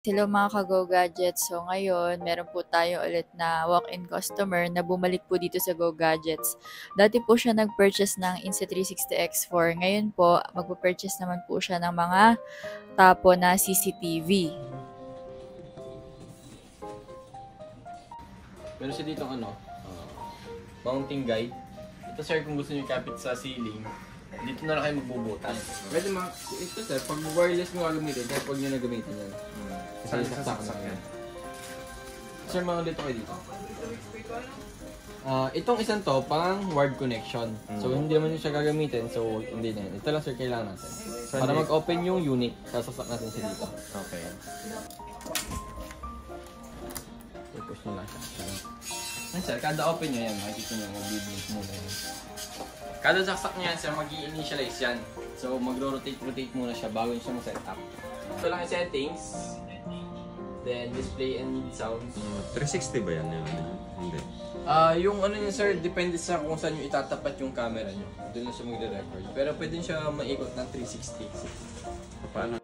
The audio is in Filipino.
Hello mga ka-Go Gadgets. So ngayon, meron po tayo ulit na walk-in customer na bumalik po dito sa Go Gadgets. Dati po siya nag-purchase ng Insta360 X4. Ngayon po, magpo-purchase naman po siya ng mga tapo na CCTV. Meron siya dito mounting guide. Ito sir, kung gusto niyo kapit sa ceiling, dito na lang kayo magbubutas. Pwede ito sir, pag wireless mo gagamitin, kaya pag nyo na gamitin yan. Kasi saksak na yan. Sir, mga dito kayo dito. Itong isang to, pang wired connection. So, hindi naman yung siya gagamitin, so hindi na yan. Ito lang sir, kailangan natin. Para mag-open yung unit, sasaksak natin siya dito. Okay. I-push nyo lang siya. Yan sir, kada open nyo yan, makikita nyo, mag-blink muna yan. Kada saksak nyo yan sir, mag-i-initialize yan. So, mag-rotate muna siya bago siya mag-set up. Ito lang yung settings. Then, display and sounds. 360 ba yan? Hindi. Yung ano niya sir, depende sa kung saan nyo itatapat yung camera nyo. Doon na siya magre-record. Pero pwede siya maikot ng 360. Paano?